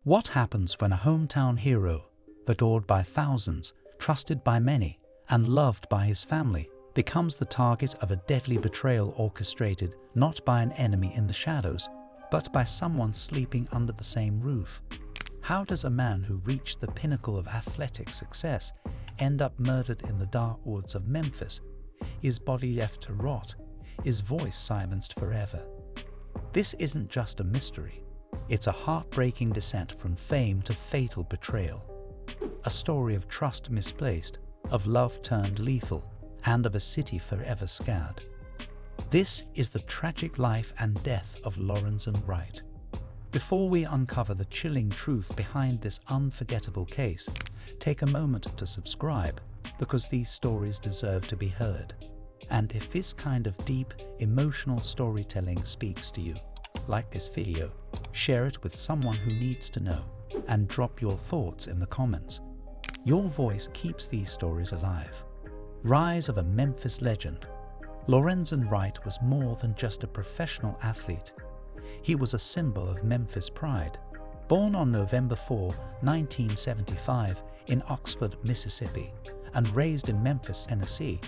What happens when a hometown hero, adored by thousands, trusted by many, and loved by his family, becomes the target of a deadly betrayal orchestrated not by an enemy in the shadows, but by someone sleeping under the same roof? How does a man who reached the pinnacle of athletic success end up murdered in the dark woods of Memphis? His body left to rot, his voice silenced forever. This isn't just a mystery. It's a heartbreaking descent from fame to fatal betrayal. A story of trust misplaced, of love turned lethal, and of a city forever scarred. This is the tragic life and death of Lorenzen Wright. Before we uncover the chilling truth behind this unforgettable case, take a moment to subscribe, because these stories deserve to be heard. And if this kind of deep, emotional storytelling speaks to you, like this video, share it with someone who needs to know, and drop your thoughts in the comments. Your voice keeps these stories alive. Rise of a Memphis legend. Lorenzen Wright was more than just a professional athlete. He was a symbol of Memphis pride. Born on November 4, 1975 in Oxford, Mississippi, and raised in Memphis, Tennessee,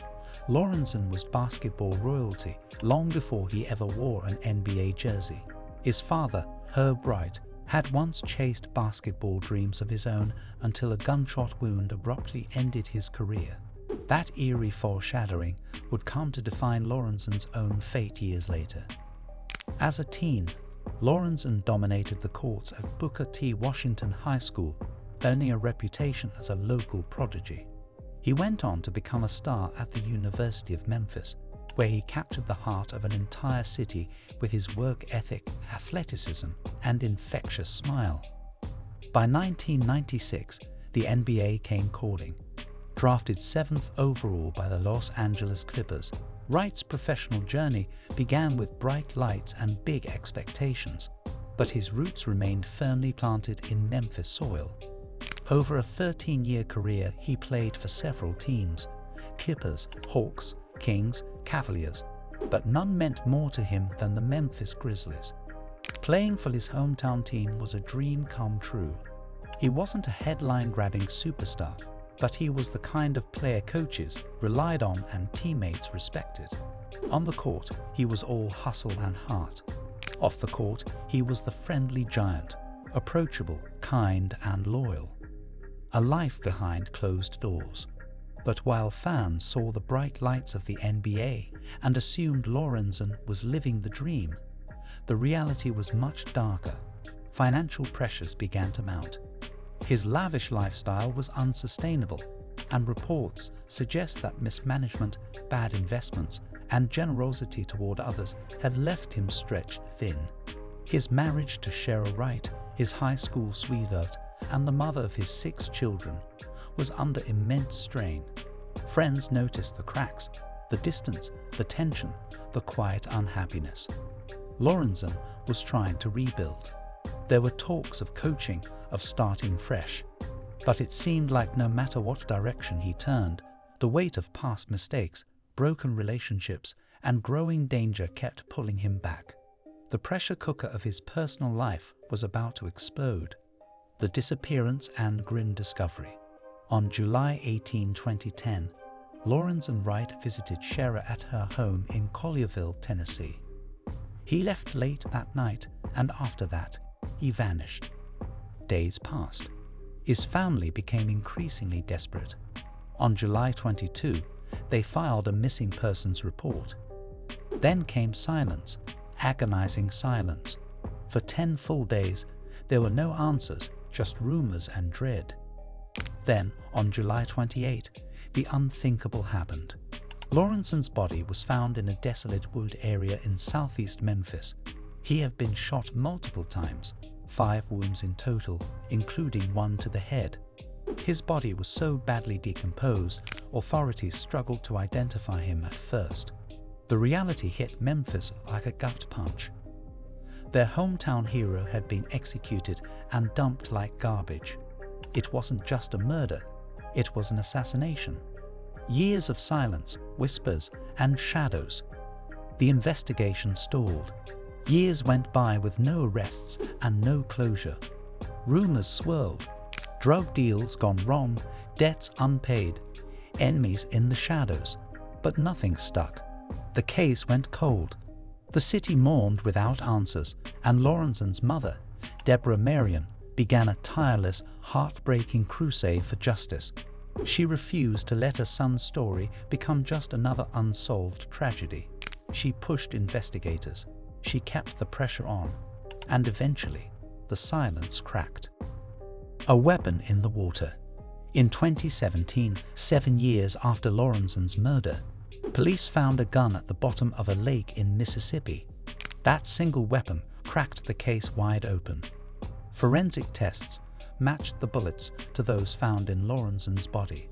Lorenzen was basketball royalty long before he ever wore an NBA jersey. His father, Herb Wright, had once chased basketball dreams of his own until a gunshot wound abruptly ended his career. That eerie foreshadowing would come to define Lorenzen's own fate years later. As a teen, Lorenzen dominated the courts at Booker T. Washington High School, earning a reputation as a local prodigy. He went on to become a star at the University of Memphis, where he captured the heart of an entire city with his work ethic, athleticism, and infectious smile. By 1996, the NBA came calling. Drafted 7th overall by the Los Angeles Clippers, Wright's professional journey began with bright lights and big expectations, but his roots remained firmly planted in Memphis soil. Over a 13-year career, he played for several teams: Clippers, Hawks, Kings, Cavaliers, but none meant more to him than the Memphis Grizzlies. Playing for his hometown team was a dream come true. He wasn't a headline-grabbing superstar, but he was the kind of player coaches relied on and teammates respected. On the court, he was all hustle and heart. Off the court, he was the friendly giant, approachable, kind, and loyal. A life behind closed doors. But while fans saw the bright lights of the NBA and assumed Lorenzen was living the dream, the reality was much darker. Financial pressures began to mount. His lavish lifestyle was unsustainable, and reports suggest that mismanagement, bad investments, and generosity toward others had left him stretched thin. His marriage to Cheryl Wright, his high school sweetheart, and the mother of his 6 children, was under immense strain. Friends noticed the cracks, the distance, the tension, the quiet unhappiness. Lorenzen was trying to rebuild. There were talks of coaching, of starting fresh, but it seemed like no matter what direction he turned, the weight of past mistakes, broken relationships, and growing danger kept pulling him back. The pressure cooker of his personal life was about to explode. The disappearance and grim discovery. On July 18, 2010, Lorenzen Wright visited Cheryl at her home in Collierville, Tennessee. He left late that night, and after that, he vanished. Days passed. His family became increasingly desperate. On July 22, they filed a missing persons report. Then came silence, agonizing silence. For 10 full days, there were no answers, just rumors and dread. Then, on July 28, the unthinkable happened. Lorenzen's body was found in a desolate wood area in southeast Memphis. He had been shot multiple times, 5 wounds in total, including one to the head. His body was so badly decomposed, authorities struggled to identify him at first. The reality hit Memphis like a gut punch. Their hometown hero had been executed and dumped like garbage. It wasn't just a murder, it was an assassination. Years of silence, whispers, and shadows. The investigation stalled. Years went by with no arrests and no closure. Rumors swirled. Drug deals gone wrong, debts unpaid, enemies in the shadows. But nothing stuck. The case went cold. The city mourned without answers, and Lorenzen's mother, Deborah Marion, began a tireless, heartbreaking crusade for justice. She refused to let her son's story become just another unsolved tragedy. She pushed investigators. She kept the pressure on. And eventually, the silence cracked. A weapon in the water. In 2017, 7 years after Lorenzen's murder, police found a gun at the bottom of a lake in Mississippi. That single weapon cracked the case wide open. Forensic tests matched the bullets to those found in Lorenzen's body.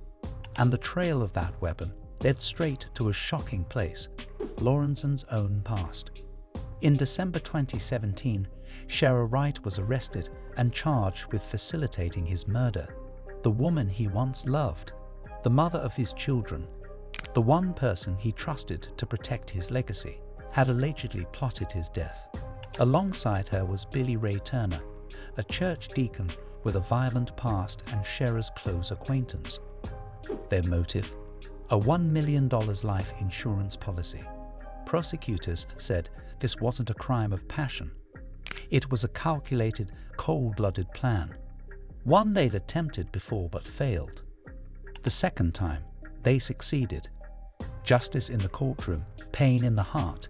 And the trail of that weapon led straight to a shocking place, Lorenzen's own past. In December 2017, Shara Wright was arrested and charged with facilitating his murder. The woman he once loved, the mother of his children, the one person he trusted to protect his legacy, had allegedly plotted his death. Alongside her was Billy Ray Turner, a church deacon with a violent past and Shara's close acquaintance. Their motive? A $1 million life insurance policy. Prosecutors said this wasn't a crime of passion. It was a calculated, cold-blooded plan. One they'd attempted before but failed. The second time, they succeeded. Justice in the courtroom, pain in the heart.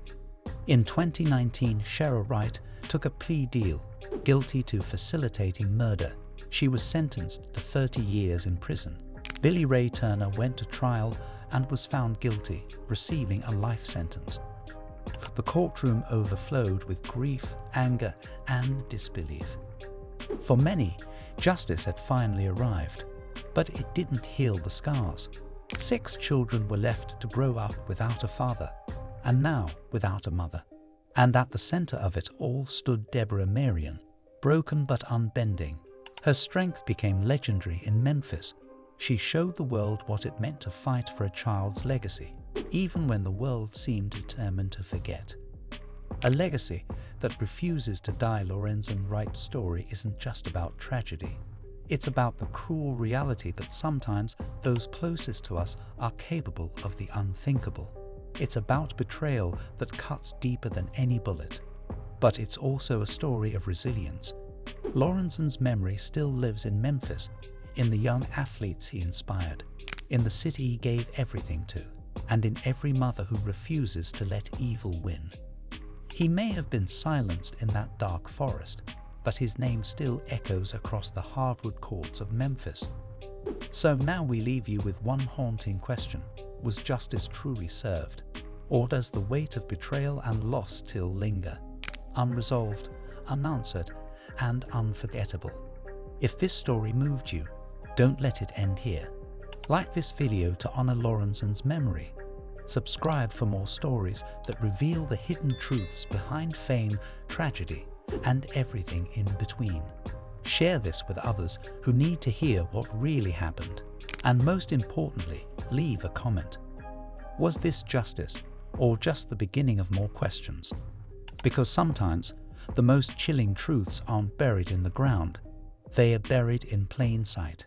In 2019, Shara Wright took a plea deal, guilty to facilitating murder. She was sentenced to 30 years in prison. Billy Ray Turner went to trial and was found guilty, receiving a life sentence. The courtroom overflowed with grief, anger, and disbelief. For many, justice had finally arrived, but it didn't heal the scars. 6 children were left to grow up without a father, and now without a mother. And at the center of it all stood Deborah Marion, broken but unbending. Her strength became legendary in Memphis. She showed the world what it meant to fight for a child's legacy, even when the world seemed determined to forget. A legacy that refuses to die. Lorenzen Wright's story isn't just about tragedy. It's about the cruel reality that sometimes those closest to us are capable of the unthinkable. It's about betrayal that cuts deeper than any bullet. But it's also a story of resilience. Lorenzen's memory still lives in Memphis, in the young athletes he inspired, in the city he gave everything to, and in every mother who refuses to let evil win. He may have been silenced in that dark forest, but his name still echoes across the hardwood courts of Memphis. So now we leave you with one haunting question. Was justice truly served? Or does the weight of betrayal and loss still linger? Unresolved, unanswered, and unforgettable. If this story moved you, don't let it end here. Like this video to honor Lorenzen's memory. Subscribe for more stories that reveal the hidden truths behind fame, tragedy, and everything in between. Share this with others who need to hear what really happened. And most importantly, leave a comment. Was this justice, or just the beginning of more questions? Because sometimes the most chilling truths aren't buried in the ground, they are buried in plain sight.